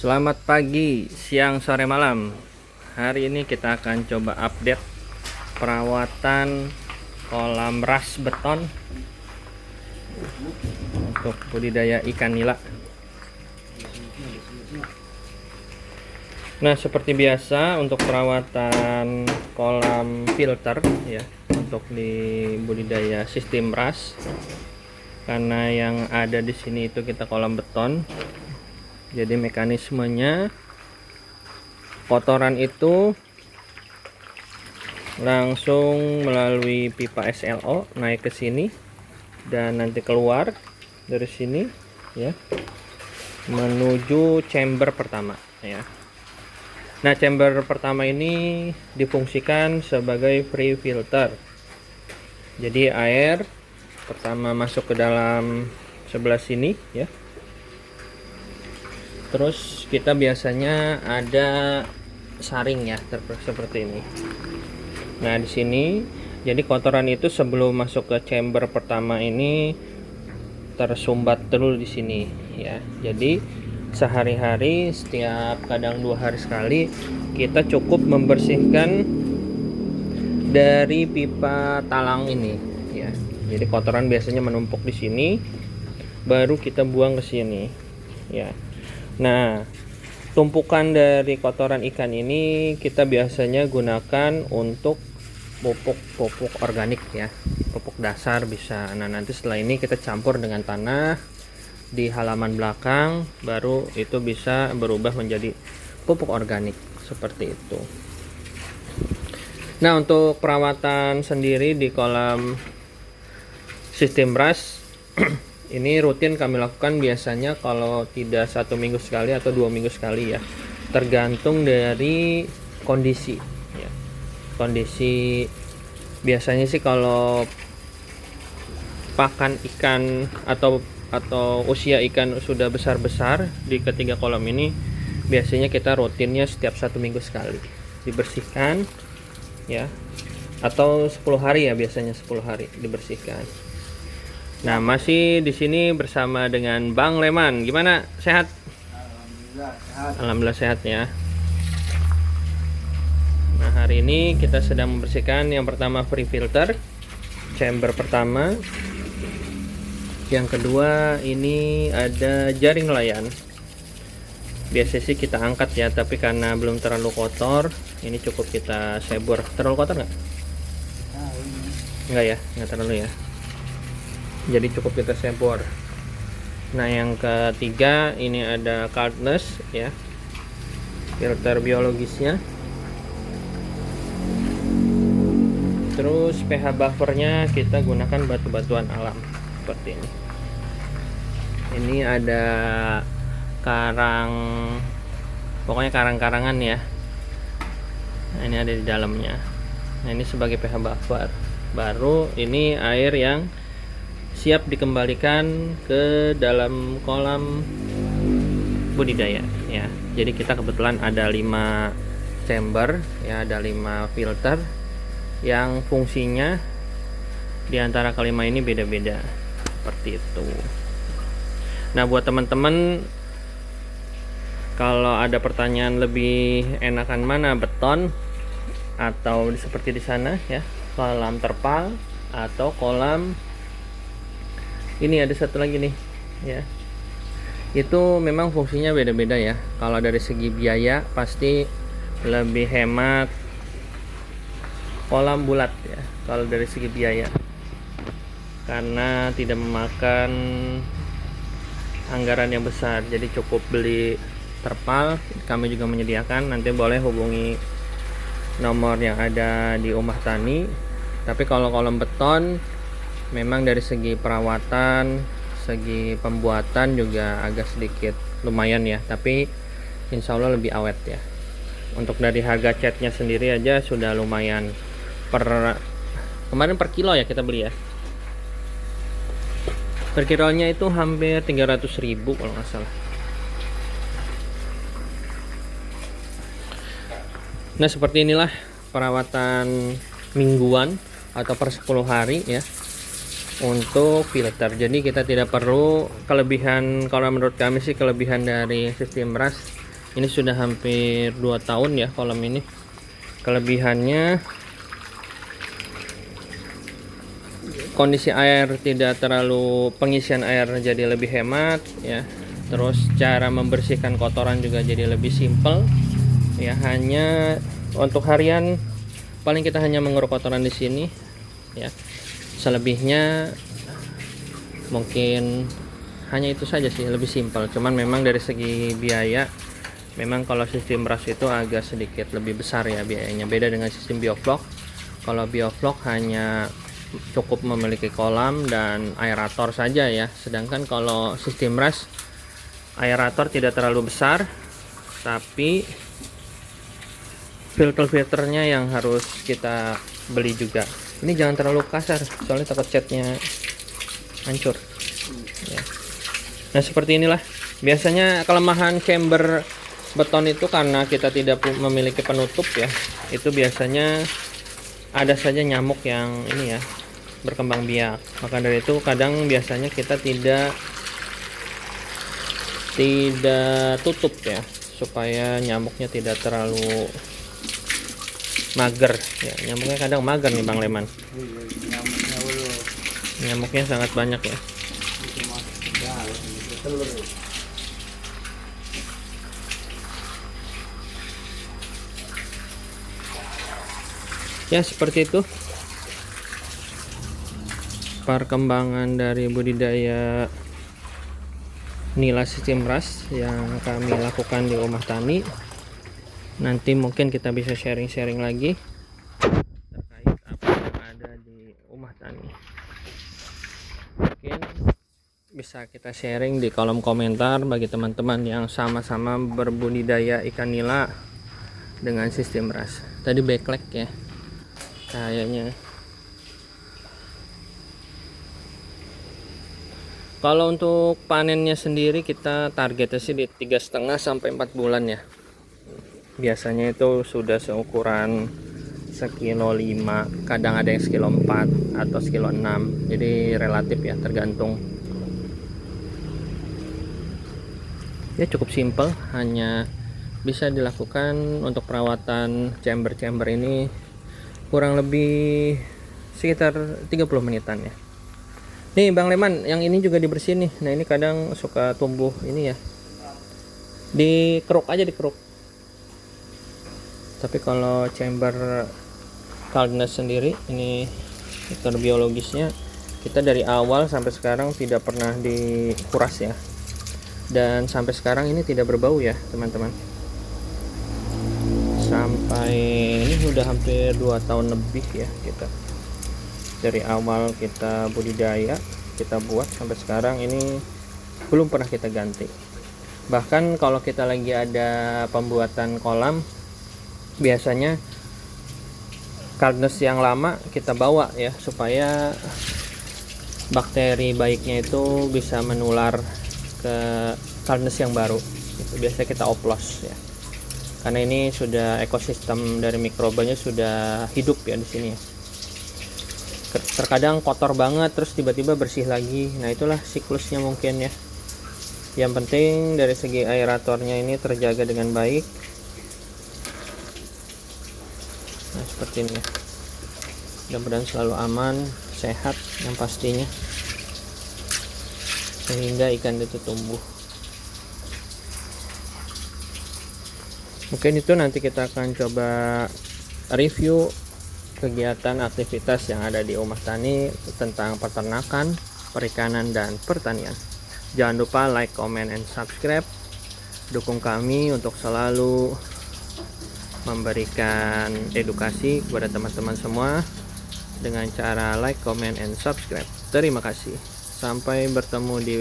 Selamat pagi, siang, sore, malam. Hari ini kita akan coba update perawatan kolam ras beton untuk budidaya ikan nila. Nah, seperti biasa untuk perawatan kolam filter ya, untuk di budidaya sistem ras. Karena yang ada di sini itu kita kolam beton. Jadi mekanismenya kotoran itu langsung melalui pipa SLO naik ke sini dan nanti keluar dari sini ya menuju chamber pertama ya. Nah, chamber pertama ini difungsikan sebagai free filter. Jadi air pertama masuk ke dalam sebelah sini ya. Terus kita biasanya ada saring ya, seperti ini. Nah, di sini jadi kotoran itu sebelum masuk ke chamber pertama ini tersumbat dulu di sini ya. Jadi sehari-hari setiap kadang 2 hari sekali kita cukup membersihkan dari pipa talang ini ya. Jadi kotoran biasanya menumpuk di sini, baru kita buang ke sini ya. Nah, tumpukan dari kotoran ikan ini kita biasanya gunakan untuk pupuk organik ya, pupuk dasar bisa. Nah, nanti setelah ini kita campur dengan tanah di halaman belakang, baru itu bisa berubah menjadi pupuk organik seperti itu. Nah, untuk perawatan sendiri di kolam sistem ras ini rutin kami lakukan biasanya kalau tidak 1 minggu sekali atau 2 minggu sekali ya, tergantung dari kondisi ya. Kondisi biasanya sih kalau pakan ikan atau usia ikan sudah besar-besar di ketiga kolam ini, biasanya kita rutinnya setiap 1 minggu sekali dibersihkan ya, atau 10 hari ya, biasanya 10 hari dibersihkan. Nah, masih di sini bersama dengan Bang Leman. Gimana? Sehat? Alhamdulillah sehat. Alhamdulillah sehat ya. Nah, hari ini kita sedang membersihkan yang pertama free filter, chamber pertama. Yang kedua ini ada jaring nelayan. Biasanya sih kita angkat ya, tapi karena belum terlalu kotor, ini cukup kita sebur. Terlalu kotor nggak? Nggak ya, nggak terlalu ya. Jadi cukup kita sebor. Nah, yang ketiga ini ada cardness ya, filter biologisnya. Terus pH buffernya kita gunakan batu-batuan alam seperti ini. Ini ada karang, pokoknya karang-karangan ya. Nah, ini ada di dalamnya. Nah, ini sebagai pH buffer. Baru ini air yang siap dikembalikan ke dalam kolam budidaya ya. Jadi kita kebetulan ada 5 chamber ya, ada 5 filter yang fungsinya di antara kelima ini beda-beda seperti itu. Nah, buat teman-teman kalau ada pertanyaan lebih enakan mana, beton atau seperti di sana ya, kolam terpal atau kolam ini, ada satu lagi nih ya, itu memang fungsinya beda-beda ya. Kalau dari segi biaya pasti lebih hemat kolam bulat ya, kalau dari segi biaya, karena tidak memakan anggaran yang besar. Jadi cukup beli terpal, kami juga menyediakan, nanti boleh hubungi nomor yang ada di Umah Tani. Tapi kalau kolam beton memang dari segi perawatan, segi pembuatan juga agak sedikit lumayan ya, tapi insya Allah lebih awet ya. Untuk dari harga catnya sendiri aja sudah lumayan, kemarin per kilo ya kita beli ya, per kilonya itu hampir 300.000 kalau nggak salah. Nah, seperti inilah perawatan mingguan atau per 10 hari ya untuk filter. Jadi kita tidak perlu kelebihan, kalau menurut kami sih kelebihan dari sistem ras Ini sudah hampir 2 tahun ya kolam ini. Kelebihannya kondisi air tidak terlalu, pengisian air jadi lebih hemat ya. Terus cara membersihkan kotoran juga jadi lebih simpel ya. Hanya untuk harian paling kita hanya menguruk kotoran di sini ya. Selebihnya mungkin hanya itu saja sih, lebih simpel. Cuman memang dari segi biaya, memang kalau sistem brush itu agak sedikit lebih besar ya biayanya, beda dengan sistem bioflok. Kalau bioflok hanya cukup memiliki kolam dan aerator saja ya, sedangkan kalau sistem brush aerator tidak terlalu besar, tapi filternya yang harus kita beli juga. Ini jangan terlalu kasar, soalnya takut catnya hancur ya. Nah seperti inilah biasanya kelemahan chamber beton itu, karena kita tidak memiliki penutup ya. Itu biasanya ada saja nyamuk yang ini ya, berkembang biak. Maka dari itu kadang biasanya kita tidak tutup ya, supaya nyamuknya tidak terlalu mager ya. Nyamuknya kadang mager nih Bang Leman. Nyamuknya dulu. Nyamuknya sangat banyak ya. Itu masuk ke dalam, itu telur. Ya seperti itu perkembangan dari budidaya nila sistem brush yang kami lakukan di Omah Tani. Nanti mungkin kita bisa sharing-sharing lagi terkait apa yang ada di Omah Tani. Mungkin bisa kita sharing di kolom komentar bagi teman-teman yang sama-sama berbudidaya ikan nila dengan sistem brush. Tadi backlight ya kayaknya. Kalau untuk panennya sendiri kita targetnya sih di 3,5 sampai 4 bulan ya. Biasanya itu sudah seukuran sekilo 5, kadang ada yang sekilo 4 atau sekilo 6. Jadi relatif ya, tergantung. Ya cukup simple, hanya bisa dilakukan untuk perawatan chamber ini kurang lebih sekitar 30 menitan ya. Nih Bang Leman, yang ini juga dibersihin nih. Nah ini kadang suka tumbuh ini ya, dikeruk aja, dikeruk. Tapi kalau chamber Caldness sendiri, ini faktor biologisnya kita dari awal sampai sekarang tidak pernah dikuras ya, dan sampai sekarang ini tidak berbau ya teman-teman. Sampai ini udah hampir 2 tahun lebih ya, kita dari awal kita budidaya, kita buat sampai sekarang ini belum pernah kita ganti. Bahkan kalau kita lagi ada pembuatan kolam, biasanya Caldness yang lama kita bawa ya, supaya bakteri baiknya itu bisa menular ke Caldness yang baru. Itu biasanya kita oplos ya, karena ini sudah ekosistem dari mikrobanya sudah hidup ya di sini ya. Terkadang kotor banget terus tiba-tiba bersih lagi. Nah itulah siklusnya mungkin ya. Yang penting dari segi aeratornya ini terjaga dengan baik. Nah seperti ini ya. Mudah-mudahan selalu aman, sehat yang pastinya, sehingga ikan itu tumbuh. Mungkin itu nanti kita akan coba review kegiatan aktivitas yang ada di Omah Tani tentang peternakan, perikanan, dan pertanian. Jangan lupa like, comment, and subscribe. Dukung kami untuk selalu memberikan edukasi kepada teman-teman semua dengan cara like, comment, and subscribe. Terima kasih. Sampai bertemu di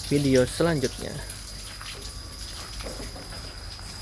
video selanjutnya.